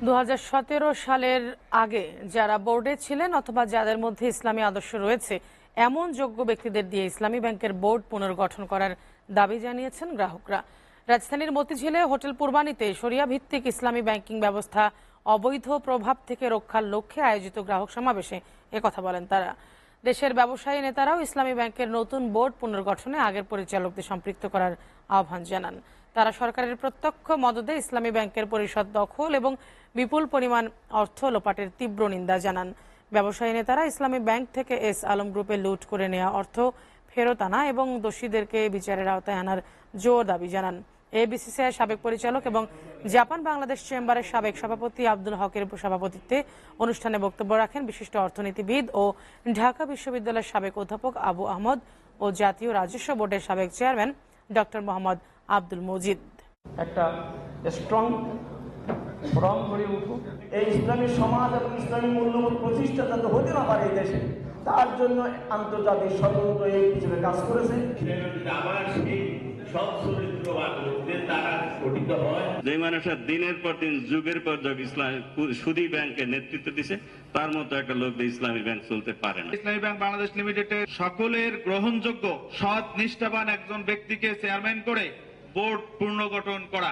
2017 সালের আগে যারা বোর্ডে ছিলেন অথবা যাদের মধ্যে ইসলামী আদর্শ রয়েছে এমন যোগ্য ব্যক্তিদের দিয়ে ইসলামী ব্যাংকের বোর্ড পুনর্গঠন করার দাবি জানিয়েছেন গ্রাহকরা। রাজধানীর মতিঝিলে হোটেল পূর্বানীতে শরিয়া ভিত্তিক ইসলামী ব্যাংকিং ব্যবস্থা অবৈধ প্রভাব থেকে রক্ষার লক্ষ্যে আয়োজিত গ্রাহক সমাবেশে একথা বলেন তারা। দেশের ব্যবসায়ী নেতারাও ইসলামী ব্যাংকের নতুন বোর্ড পুনর্গঠনে আগের পরিচালকদের সম্পৃক্ত করার আহ্বান জানান। তারা সরকারের প্রত্যক্ষ মদদে ইসলামী ব্যাংকের পরিষদ দখল এবং বিপুল পরিমাণ অর্থ লোপাটের তীব্র নিন্দা জানান। ব্যবসায়ী নেতারা ইসলামী ব্যাংক থেকে এস আলম গ্রুপে লুট করে নেওয়া অর্থ ফেরত আনা এবং দোষীদেরকে বিচারের আওতায় আনার জোর দাবি জানান। এবিসিসিআই সাবেক পরিচালক এবং জাপান বাংলাদেশ চেম্বারের সাবেক সভাপতি আব্দুল হকের সভাপতিত্বে অনুষ্ঠানে বক্তব্য রাখেন বিশিষ্ট অর্থনীতিবিদ ও ঢাকা বিশ্ববিদ্যালয়ের সাবেক অধ্যাপক আবু আহমদ ও জাতীয় রাজস্ব বোর্ডের সাবেক চেয়ারম্যান ডক্টর মোহাম্মদ আব্দুল মজিদ। একটা স্ট্রং ফ্রম গড়ে উঠুক, এই ইসলামী সমাজ এবং ইসলামী মূল্যবোধ প্রতিষ্ঠা যাতে হতে না পারে এই দেশে, তার জন্য আন্তর্জাতিক স্বতন্ত্র এই পিছনে কাজ করেছে। যে মানুষের দিনের পর দিন যুগের পর যুগ ইসলাম সুদী ব্যাংকের নেতৃত্ব দিছে, তার মতো একটা লোক ইসলামী ব্যাংক চলতে পারে না। ইসলামী ব্যাংক বাংলাদেশ লিমিটেডের সকলের গ্রহণযোগ্য সৎ নিষ্ঠাবান একজন ব্যক্তিকে চেয়ারম্যান করে বোর্ড পুনর্গঠন করা।